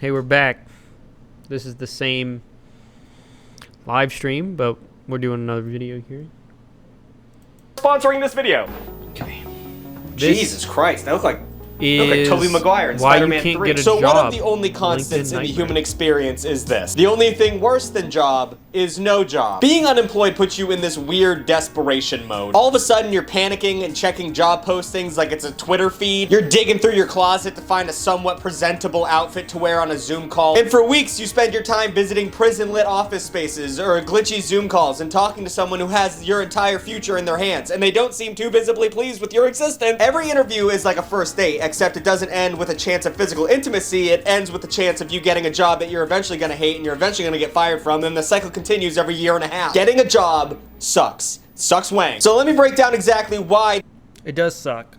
Hey, we're back. This is the same live stream, but we're doing another video here. Sponsoring this video. Okay. Jesus Christ, that looked like Tobey Maguire in Spider-Man 3. So one of the only constants in the human experience is this. The only thing worse than job is no job. Being unemployed puts you in this weird desperation mode. All of a sudden you're panicking and checking job postings like it's a Twitter feed. You're digging through your closet to find a somewhat presentable outfit to wear on a Zoom call. And for weeks you spend your time visiting prison-lit office spaces or glitchy Zoom calls and talking to someone who has your entire future in their hands and they don't seem too visibly pleased with your existence. Every interview is like a first date, except it doesn't end with a chance of physical intimacy. It ends with the chance of you getting a job that you're eventually going to hate and you're eventually going to get fired from, and the cycle continues every year and a half. Getting a job sucks. Sucks wang. So let me break down exactly why. It does suck.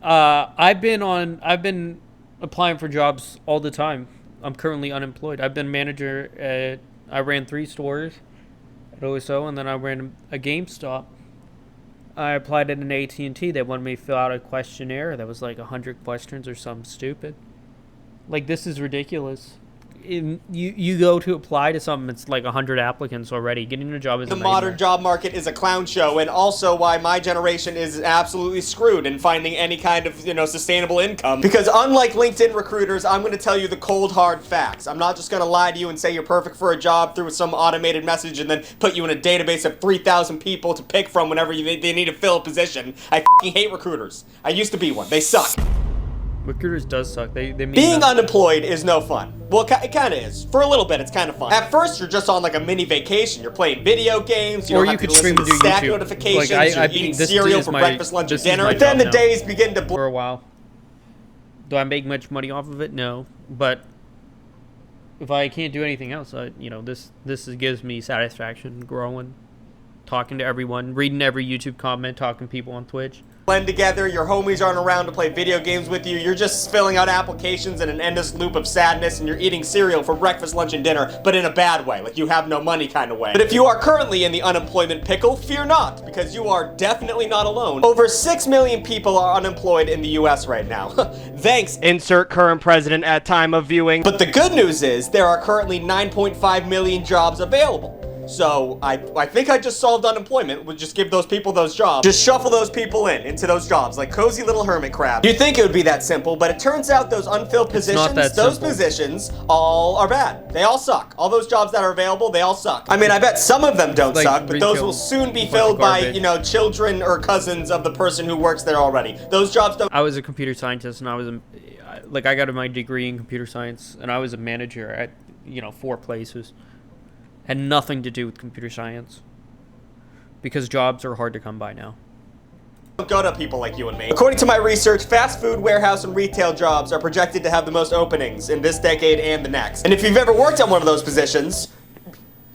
I've been applying for jobs all the time. I'm currently unemployed. I've been manager at, I ran 3 stores at OSO, and then I ran a GameStop. I applied at an AT&T. They wanted me to fill out a questionnaire that was like 100 questions or something stupid. Like, this is ridiculous. You go to apply to something, it's like 100 applicants already. Getting a job is a nightmare. The modern job market is a clown show, and also why my generation is absolutely screwed in finding any kind of, sustainable income. Because unlike LinkedIn recruiters, I'm going to tell you the cold, hard facts. I'm not just going to lie to you and say you're perfect for a job through some automated message and then put you in a database of 3,000 people to pick from whenever they need to fill a position. I f***ing hate recruiters. I used to be one. They suck. Recruiters does suck. They mean being unemployed is no fun. Well, it kind of is. For a little bit, it's kind of fun. At first, you're just on like a mini vacation. You're playing video games. You don't have to listen to Stack notifications. You're eating cereal for breakfast, lunch, and dinner. But then the days begin to for a while. Do I make much money off of it? No. But if I can't do anything else, this gives me satisfaction. Growing, talking to everyone, reading every YouTube comment, talking to people on Twitch. Blend together, your homies aren't around to play video games with you, you're just filling out applications in an endless loop of sadness, and you're eating cereal for breakfast, lunch, and dinner, but in a bad way, like you have no money kind of way. But if you are currently in the unemployment pickle, fear not, because you are definitely not alone. Over 6 million people are unemployed in the US right now. Thanks, insert current president at time of viewing. But the good news is, there are currently 9.5 million jobs available. So, I think I just solved unemployment. We'll just give those people those jobs. Just shuffle those people into those jobs, like cozy little hermit crab. You'd think it would be that simple, but it turns out those unfilled positions, those positions all are bad. They all suck. All those jobs that are available, they all suck. I mean, I bet some of them don't suck, but those will soon be filled by, children or cousins of the person who works there already. Those jobs don't. I was a computer scientist, and I got my degree in computer science, and I was a manager at, 4 places. Had nothing to do with computer science, because jobs are hard to come by now. Go to people like you and me. According to my research, fast food, warehouse, and retail jobs are projected to have the most openings in this decade and the next. And if you've ever worked on one of those positions,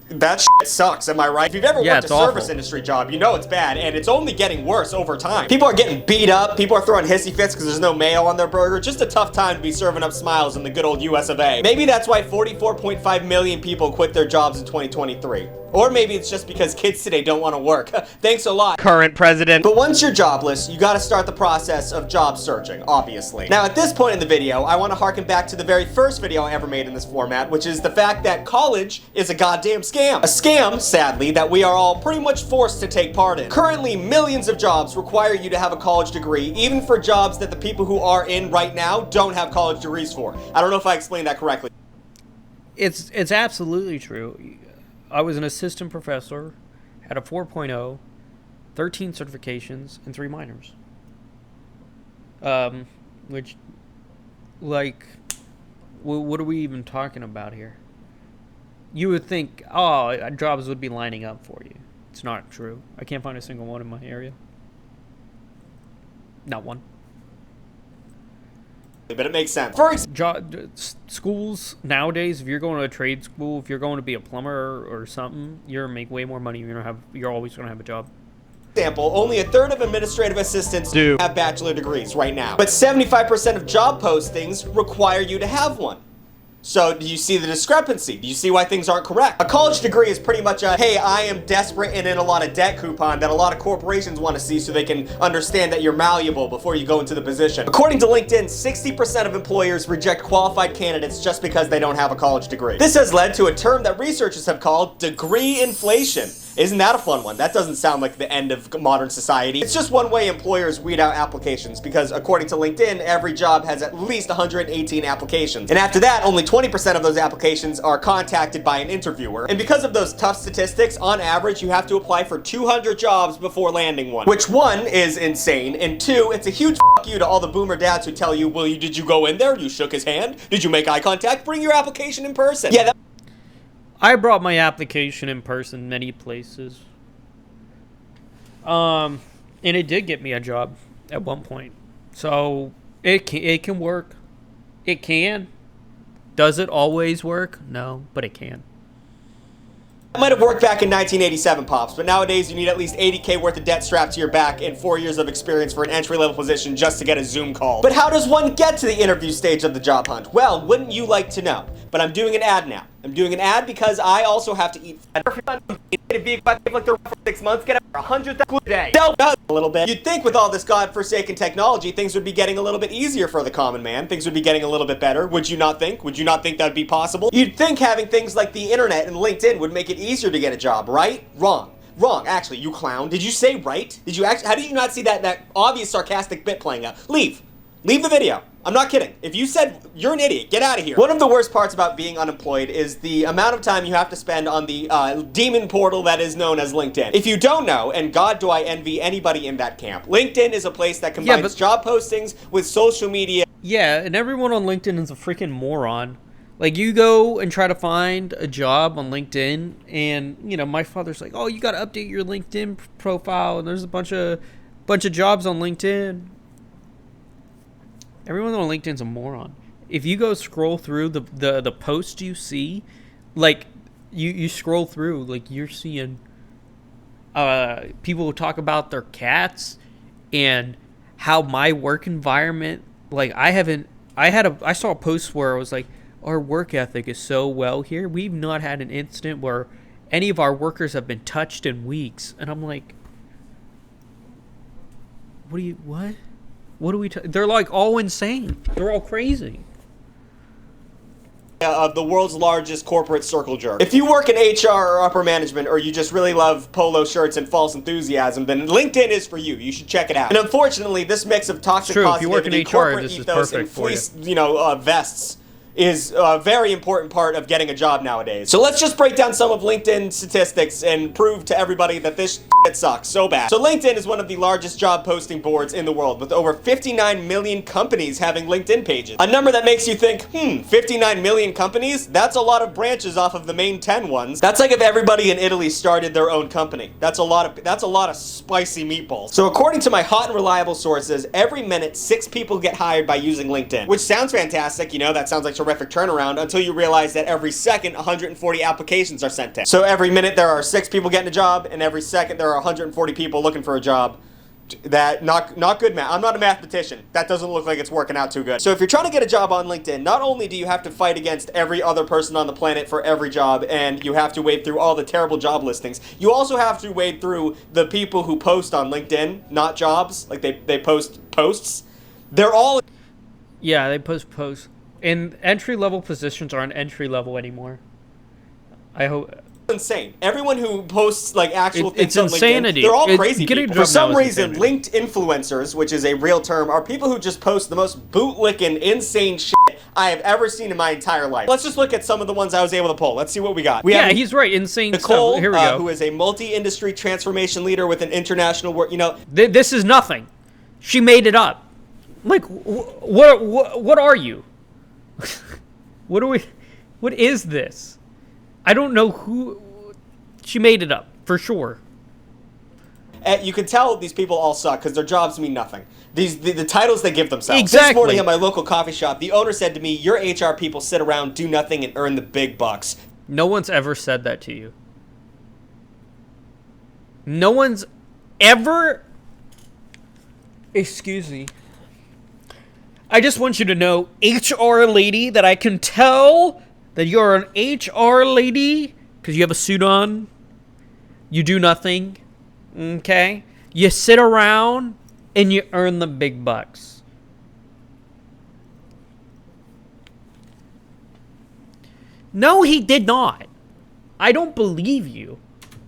that shit sucks, am I right? If you've ever worked a service industry job, you know it's bad, and it's only getting worse over time. People are getting beat up, people are throwing hissy fits because there's no mayo on their burger. Just a tough time to be serving up smiles in the good old US of A. Maybe that's why 44.5 million people quit their jobs in 2023. Or maybe it's just because kids today don't want to work. Thanks a lot, current president. But once you're jobless, you gotta start the process of job searching, obviously. Now, at this point in the video, I want to harken back to the very first video I ever made in this format, which is the fact that college is a goddamn scam. A scam, sadly, that we are all pretty much forced to take part in. Currently, millions of jobs require you to have a college degree, even for jobs that the people who are in right now don't have college degrees for. I don't know if I explained that correctly. It's absolutely true. I was an assistant professor, had a 4.0, 13 certifications, and 3 minors. Which, like, what are we even talking about here? You would think, jobs would be lining up for you. It's not true. I can't find a single one in my area. Not one. But it makes sense. Schools nowadays, if you're going to a trade school, if you're going to be a plumber or something, you're gonna make way more money. You're always gonna have a job. Example, only a third of administrative assistants do have bachelor degrees right now. But 75% of job postings require you to have one. So do you see the discrepancy? Do you see why things aren't correct? A college degree is pretty much a, hey, I am desperate and in a lot of debt coupon that a lot of corporations want to see so they can understand that you're malleable before you go into the position. According to LinkedIn, 60% of employers reject qualified candidates just because they don't have a college degree. This has led to a term that researchers have called degree inflation. Isn't that a fun one? That doesn't sound like the end of modern society. It's just one way employers weed out applications because according to LinkedIn, every job has at least 118 applications. And after that, only 20% of those applications are contacted by an interviewer. And because of those tough statistics, on average, you have to apply for 200 jobs before landing one. Which one is insane, and two, it's a huge fuck you to all the boomer dads who tell you, well, did you go in there? You shook his hand? Did you make eye contact? Bring your application in person. Yeah, I brought my application in person many places. And it did get me a job at one point. So it can work. It can. Does it always work? No, but it can. That might have worked back in 1987, Pops, but nowadays you need at least 80K worth of debt strapped to your back and 4 years of experience for an entry-level position just to get a Zoom call. But how does one get to the interview stage of the job hunt? Well, wouldn't you like to know? But I'm doing an ad now. I'm doing an ad because I also have to eat. Like for 6 months, get up for 100,000 a day. A little bit. You'd think with all this godforsaken technology, things would be getting a little bit easier for the common man. Things would be getting a little bit better. Would you not think? Would you not think that'd be possible? You'd think having things like the internet and LinkedIn would make it easier to get a job, right? Wrong. Wrong. Actually, you clown. Did you say right? Did you actually? How did you not see that obvious sarcastic bit playing out? Leave. Leave the video. I'm not kidding. If you said you're an idiot, get out of here. One of the worst parts about being unemployed is the amount of time you have to spend on the demon portal that is known as LinkedIn. If you don't know, and God do I envy anybody in that camp, LinkedIn is a place that combines job postings with social media. Yeah, and everyone on LinkedIn is a freaking moron. Like, you go and try to find a job on LinkedIn, and, you know, my father's like, oh, you got to update your LinkedIn profile, and there's a bunch of jobs on LinkedIn. Everyone on LinkedIn's a moron. If you go scroll through the posts you see, like, you scroll through, like, you're seeing people talk about their cats and how my work environment, like, I saw a post where it was like, our work ethic is so well here. We've not had an instant where any of our workers have been touched in weeks. And I'm like, what? What are we? They're like all insane. They're all crazy. Of the world's largest corporate circle jerk. If you work in HR or upper management, or you just really love polo shirts and false enthusiasm, then LinkedIn is for you. You should check it out. And unfortunately, this mix of toxic positivity, corporate ethos, and fleece, vests is a very important part of getting a job nowadays. So let's just break down some of LinkedIn statistics and prove to everybody that this shit sucks so bad. So LinkedIn is one of the largest job posting boards in the world, with over 59 million companies having LinkedIn pages. A number that makes you think, 59 million companies? That's a lot of branches off of the main 10 ones. That's like if everybody in Italy started their own company. That's a lot of spicy meatballs. So according to my hot and reliable sources, every minute 6 people get hired by using LinkedIn, which sounds fantastic. You know, that sounds like terrific turnaround until you realize that every second 140 applications are sent in. So every minute there are 6 people getting a job, and every second there are 140 people looking for a job. That not good math. I'm not a mathematician. That doesn't look like it's working out too good. So if you're trying to get a job on LinkedIn, not only do you have to fight against every other person on the planet for every job, and you have to wade through all the terrible job listings, you also have to wade through the people who post on LinkedIn, not jobs. Like they post posts. They're all... Yeah, they post posts. And entry-level positions aren't entry-level anymore. I hope... Insane. Everyone who posts like actual things on LinkedIn, they're all crazy people. For some reason, linked influencers, which is a real term, are people who just post the most bootlicking, insane shit I have ever seen in my entire life. Let's just look at some of the ones I was able to pull. Let's see what we got. He's right. Insane Nicole, stuff. Here we go. Who is a multi-industry transformation leader with an international work. You know, this is nothing. She made it up. Like, what are you? What is this? I don't know who. She made it up for sure. You can tell these people all suck because their jobs mean nothing. The titles they give themselves. Exactly. This morning at my local coffee shop, the owner said to me, "Your HR people sit around, do nothing, and earn the big bucks." No one's ever said that to you. No one's ever. Excuse me. I just want you to know, HR lady, that I can tell that you're an HR lady because you have a suit on. You do nothing. Okay? You sit around and you earn the big bucks. No, he did not. I don't believe you.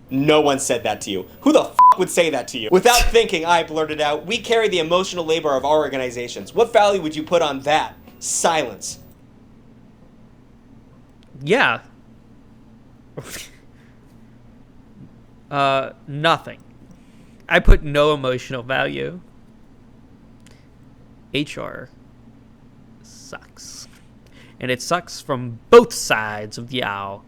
No one said that to you. Who the f would say that to you? Without thinking, I blurted out, we carry the emotional labor of our organizations. What value would you put on that? Silence. Yeah. Nothing. I put no emotional value. HR sucks. And it sucks from both sides of the aisle.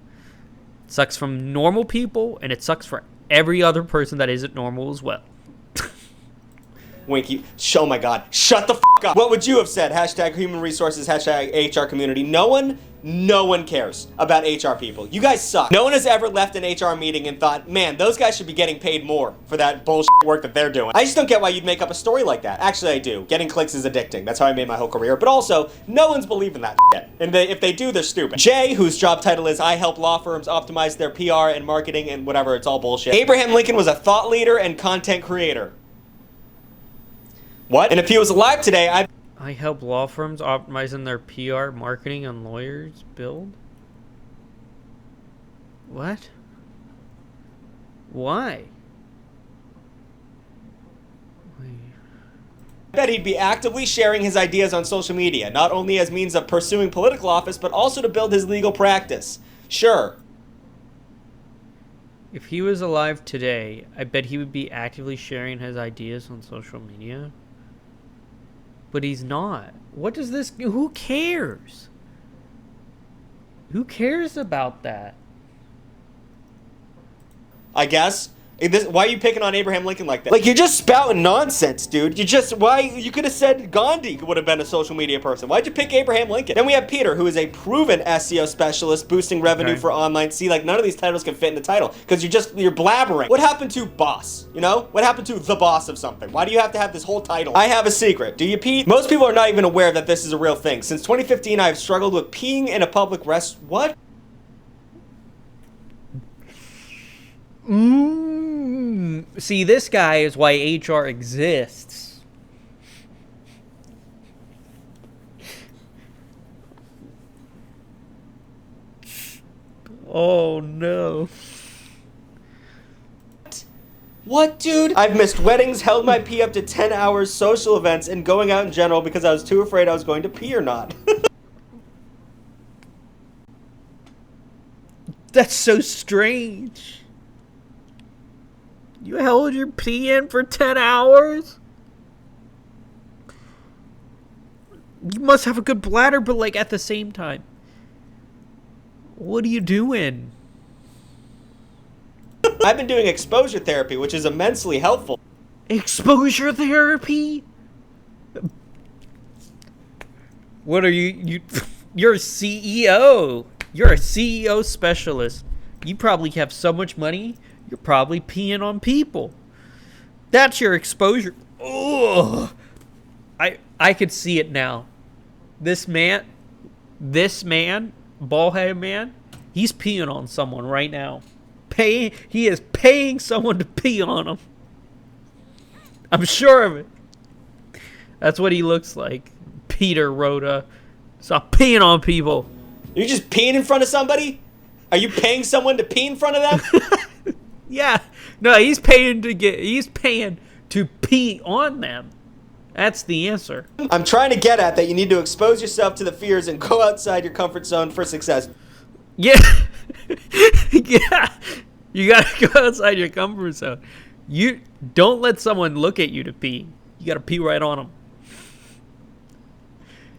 It sucks from normal people, and it sucks for every other person that isn't normal as well. Winky, oh my god, shut the f up. What would you have said? Hashtag human resources, hashtag HR community. No one cares about HR people. You guys suck. No one has ever left an HR meeting and thought, man, those guys should be getting paid more for that bullshit work that they're doing. I just don't get why you'd make up a story like that. Actually, I do. Getting clicks is addicting. That's how I made my whole career. But also, no one's believing that shit. And if they do, they're stupid. Jay, whose job title is I help law firms optimize their PR and marketing and whatever, it's all bullshit. Abraham Lincoln was a thought leader and content creator. What? And if he was alive today, I help law firms optimizing their PR, marketing, and lawyers build? What? Why? I bet he'd be actively sharing his ideas on social media, not only as means of pursuing political office, but also to build his legal practice. Sure. If he was alive today, I bet he would be actively sharing his ideas on social media. But he's not. What does this... Who cares? Who cares about that? I guess. Why are you picking on Abraham Lincoln like that? Like, you're just spouting nonsense, dude. You could have said Gandhi would have been a social media person. Why'd you pick Abraham Lincoln? Then we have Peter, who is a proven SEO specialist, boosting revenue for online. See, like, none of these titles can fit in the title, because you're blabbering. What happened to boss? You know? What happened to the boss of something? Why do you have to have this whole title? I have a secret. Do you pee? Most people are not even aware that this is a real thing. Since 2015, I have struggled with peeing in a public what? See, this guy is why HR exists. Oh, no. What, dude? I've missed weddings, held my pee up to 10 hours, social events, and going out in general because I was too afraid I was going to pee or not. That's so strange. You held your pee in for 10 hours? You must have a good bladder, but like at the same time. What are you doing? I've been doing exposure therapy, which is immensely helpful. Exposure therapy? What are you? You're a CEO. You're a CEO specialist. You probably have so much money, you're probably peeing on people. That's your exposure. Ugh. I could see it now. This man, bald-headed man, he's peeing on someone right now. He is paying someone to pee on him. I'm sure of it. That's what he looks like. Peter Rhoda. Stop peeing on people. You're just peeing in front of somebody? Are you paying someone to pee in front of them? Yeah. No, he's paying to pee on them. That's the answer. I'm trying to get at that you need to expose yourself to the fears and go outside your comfort zone for success. Yeah. Yeah. You gotta go outside your comfort zone. You don't let someone look at you to pee. You gotta pee right on them.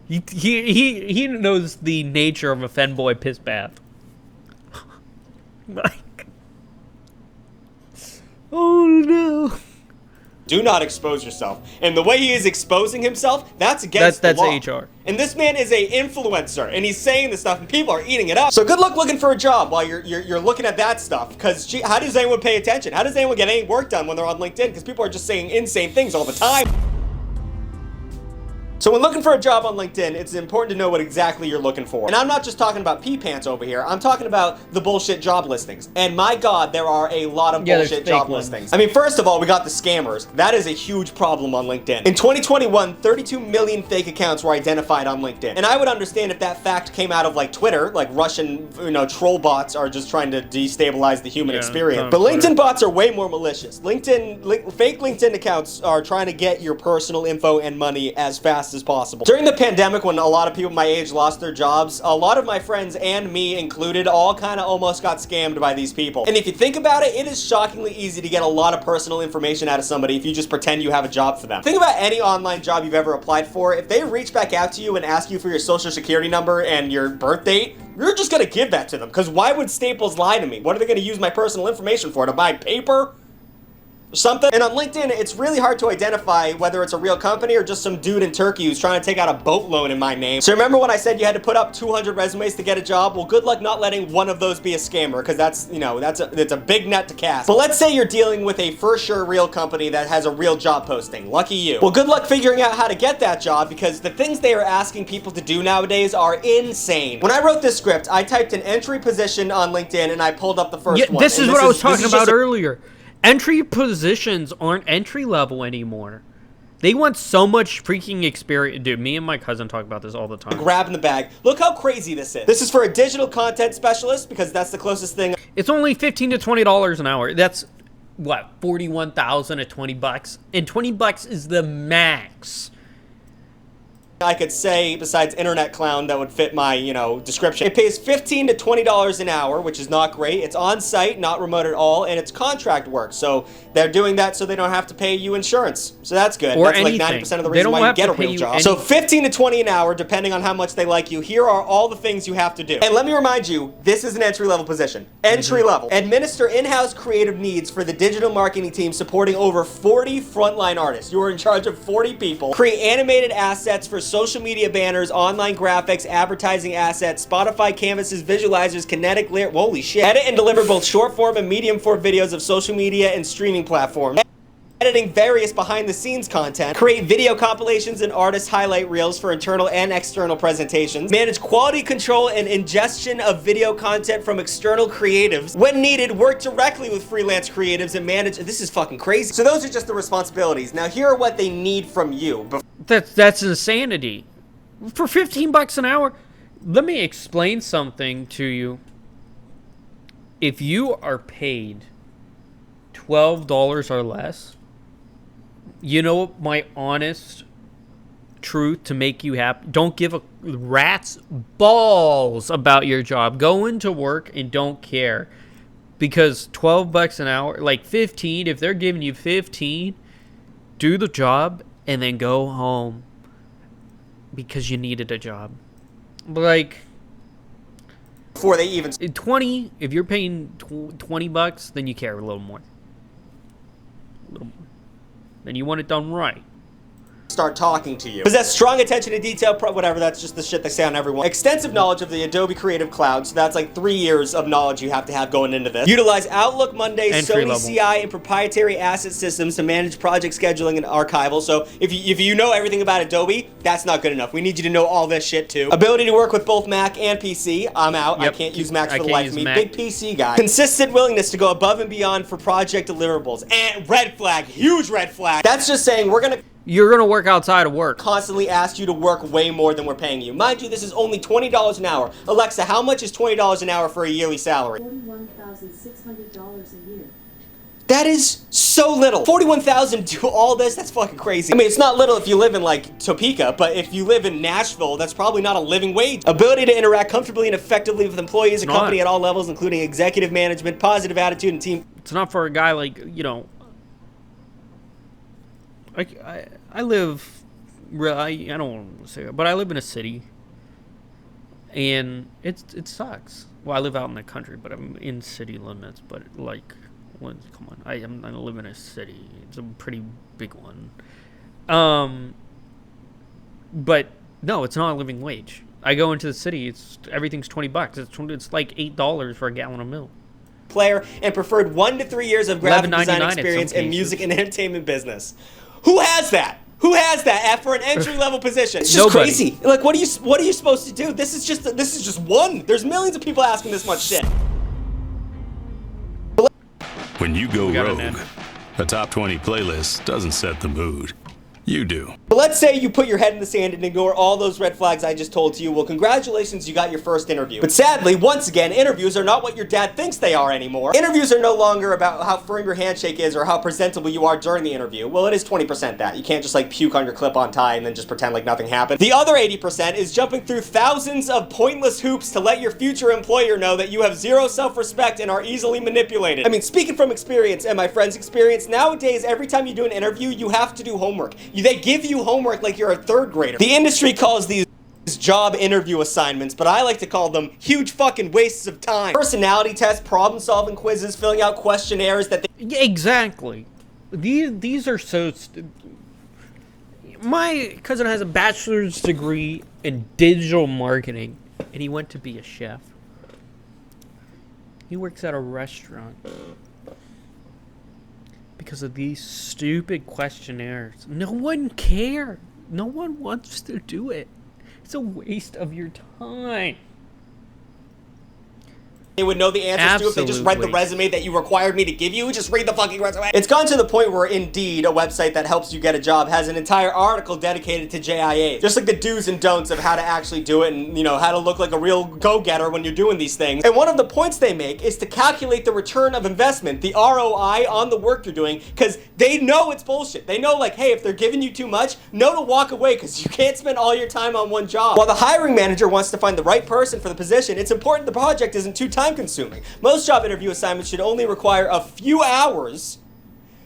He knows the nature of a femboy piss bath. Like, oh no. Do not expose yourself. And the way he is exposing himself, that's against the law. That's HR. And this man is a influencer, and he's saying this stuff, and people are eating it up. So good luck looking for a job while you're looking at that stuff. Because how does anyone pay attention? How does anyone get any work done when they're on LinkedIn? Because people are just saying insane things all the time. So when looking for a job on LinkedIn, it's important to know what exactly you're looking for. And I'm not just talking about pee pants over here. I'm talking about the bullshit job listings. And my God, there are a lot of bullshit job listings. I mean, first of all, we got the scammers. That is a huge problem on LinkedIn. In 2021, 32 million fake accounts were identified on LinkedIn. And I would understand if that fact came out of like Twitter, like Russian, troll bots are just trying to destabilize the human experience. But LinkedIn bots are way more malicious. Fake LinkedIn accounts are trying to get your personal info and money as fast as possible. During the pandemic, when a lot of people my age lost their jobs, a lot of my friends and me included all kind of almost got scammed by these people. And if you think about it, it is shockingly easy to get a lot of personal information out of somebody if you just pretend you have a job for them. Think about any online job you've ever applied for. If they reach back out to you and ask you for your social security number and your birth date, you're just gonna give that to them, because why would Staples lie to me? What are they gonna use my personal information for? To buy paper? Something. And on LinkedIn, it's really hard to identify whether it's a real company or just some dude in Turkey who's trying to take out a boat loan in my name. So remember when I said you had to put up 200 resumes to get a job? Well, good luck not letting one of those be a scammer, because that's, it's a big net to cast. But let's say you're dealing with a for sure real company that has a real job posting. Lucky you. Well, good luck figuring out how to get that job, because the things they are asking people to do nowadays are insane. When I wrote this script, I typed an entry position on LinkedIn and I pulled up the first one. This is what I was talking about earlier. Entry positions aren't entry level anymore. They want so much freaking experience. Dude, me and my cousin talk about this all the time. Grabbing the bag. Look how crazy this is. This is for a digital content specialist, because that's the closest thing. It's only $15 to $20 an hour. That's what, 41,000 at $20, and $20 is the max. I could say, besides internet clown, that would fit my, description. It pays $15 to $20 an hour, which is not great. It's on site, not remote at all, and it's contract work. So they're doing that so they don't have to pay you insurance. So that's good. Or that's anything. Like 90% of the reason why you get a real job. So $15 to $20 an hour, depending on how much they like you. Here are all the things you have to do. And let me remind you, this is an entry-level position. Entry-level. Administer in-house creative needs for the digital marketing team, supporting over 40 frontline artists. You are in charge of 40 people. Create animated assets for social media banners, online graphics, advertising assets, Spotify canvases, visualizers, kinetic lyric. Holy shit. Edit and deliver both short form and medium form videos of social media and streaming platforms. Editing various behind-the-scenes content, create video compilations and artist highlight reels for internal and external presentations, manage quality control and ingestion of video content from external creatives. When needed, work directly with freelance creatives and manage. This is fucking crazy. So those are just the responsibilities. Now here are what they need from you. That's insanity. For $15 an hour, let me explain something to you. If you are paid $12 or less, you know my honest truth to make you happy? Don't give a rat's balls about your job. Go into work and don't care. Because $12 an hour, like 15, if they're giving you 15, do the job and then go home. Because you needed a job. Like, before they even 20, if you're paying $20, then you care a little more. A little more. Then you want it done right. Start talking to you. Possess strong attention to detail, whatever, that's just the shit they say on everyone. Extensive knowledge of the Adobe Creative Cloud, so that's like 3 years of knowledge you have to have going into this. Utilize Outlook, Monday, Sony CI, and proprietary asset systems to manage project scheduling and archival. So if you know everything about Adobe, that's not good enough. We need you to know all this shit too. Ability to work with both Mac and PC. I'm out. Yep. I can't use Macs for the life of me. Mac. Big PC guy. Consistent willingness to go above and beyond for project deliverables. And red flag, huge red flag. That's just saying you're gonna work outside of work. Constantly ask you to work way more than we're paying you. Mind you, this is only $20 an hour. Alexa, how much is $20 an hour for a yearly salary? $41,600 a year. That is so little. $41,000 to all this? That's fucking crazy. I mean, it's not little if you live in like Topeka, but if you live in Nashville, that's probably not a living wage. Ability to interact comfortably and effectively with employees and company at all levels, including executive management, positive attitude, and team. It's not for a guy like, I live, I don't want to say it, but I live in a city, and it sucks. Well, I live out in the country, but I'm in city limits, but like, come on, I live in a city. It's a pretty big one. But no, it's not a living wage. I go into the city, everything's $20. It's like $8 for a gallon of milk. Player and preferred 1 to 3 years of graphic design experience in music and entertainment business. Who has that? Who has that for an entry-level position? It's just Nobody. crazy. Like, what are you supposed to do? This is just one. There's millions of people asking this much shit. When you go got it, rogue, man. a top 20 playlist doesn't set the mood. You do. But let's say you put your head in the sand and ignore all those red flags I just told to you. Well, congratulations, you got your first interview. But sadly, once again, interviews are not what your dad thinks they are anymore. Interviews are no longer about how firm your handshake is or how presentable you are during the interview. Well, it is 20% that. You can't just like puke on your clip-on tie and then just pretend like nothing happened. The other 80% is jumping through thousands of pointless hoops to let your future employer know that you have zero self-respect and are easily manipulated. I mean, speaking from experience and my friend's experience, nowadays, every time you do an interview, you have to do homework. They give you homework like you're a third grader. The industry calls these job interview assignments, but I like to call them huge fucking wastes of time. Personality tests, problem-solving quizzes, filling out questionnaires that they... Yeah, exactly. These are so... My cousin has a bachelor's degree in digital marketing, and he went to be a chef. He works at a restaurant. Because of these stupid questionnaires. No one cares. No one wants to do it. It's a waste of your time. They would know the answers to if they just read the Absolute resume that you required me to give you. Just read the fucking resume. It's gone to the point where Indeed, a website that helps you get a job, has an entire article dedicated to JIA. Just like the do's and don'ts of how to actually do it and, you know, how to look like a real go-getter when you're doing these things. And one of the points they make is to calculate the return of investment, the ROI on the work you're doing, because they know it's bullshit. They know, like, hey, if they're giving you too much, know to walk away because you can't spend all your time on one job. While the hiring manager wants to find the right person for the position, it's important the project isn't too time-consuming. Most job interview assignments should only require a few hours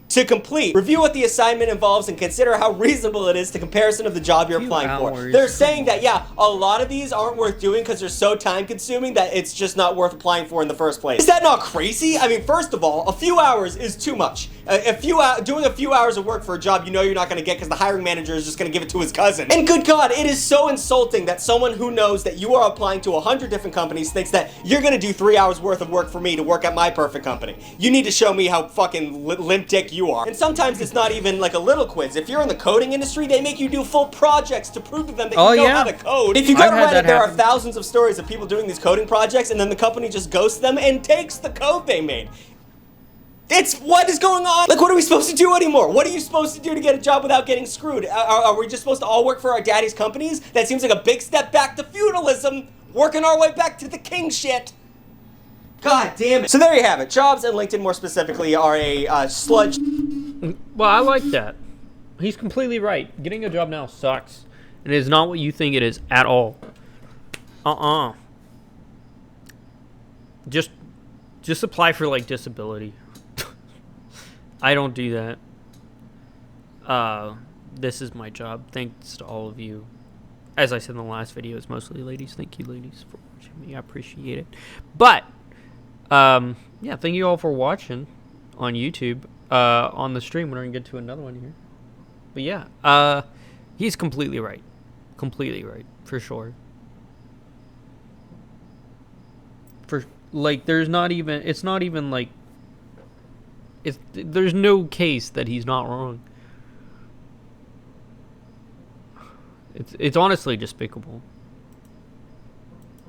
to complete. Review what the assignment involves and consider how reasonable it is to comparison of the job you're applying for. They're saying that, yeah, a lot of these aren't worth doing because they're so time-consuming that it's just not worth applying for in the first place. Is that not crazy? I mean, first of all, a few hours is too much. Doing a few hours of work for a job you know you're not going to get because the hiring manager is just going to give it to his cousin. And good God, it is so insulting that someone who knows that you are applying to 100 different companies thinks that you're going to do 3 hours worth of work for me to work at my perfect company. You need to show me how fucking limp dick you are. And sometimes it's not even like a little quiz. If you're in the coding industry, they make you do full projects to prove to them that you know how to code. If you go to Reddit, there are thousands of stories of people doing these coding projects and then the company just ghosts them and takes the code they made. It's what is going on? Like, what are we supposed to do anymore? What are you supposed to do to get a job without getting screwed? Are we just supposed to all work for our daddy's companies? That seems like a big step back to feudalism, working our way back to the king shit. God damn it. So there you have it. Jobs and LinkedIn more specifically are a sludge. Well, I like that. He's completely right. Getting a job now sucks. It is not what you think it is at all. Just apply for, like, disability. I don't do that. This is my job. Thanks to all of you. As I said in the last video, it's mostly ladies. Thank you, ladies, for watching me. I appreciate it. But, yeah, thank you all for watching on YouTube. On the stream, we're going to get to another one here. But, yeah, he's completely right. Completely right, for sure. Like, there's not even... It's not even, like... There's no case that he's not wrong. It's honestly despicable.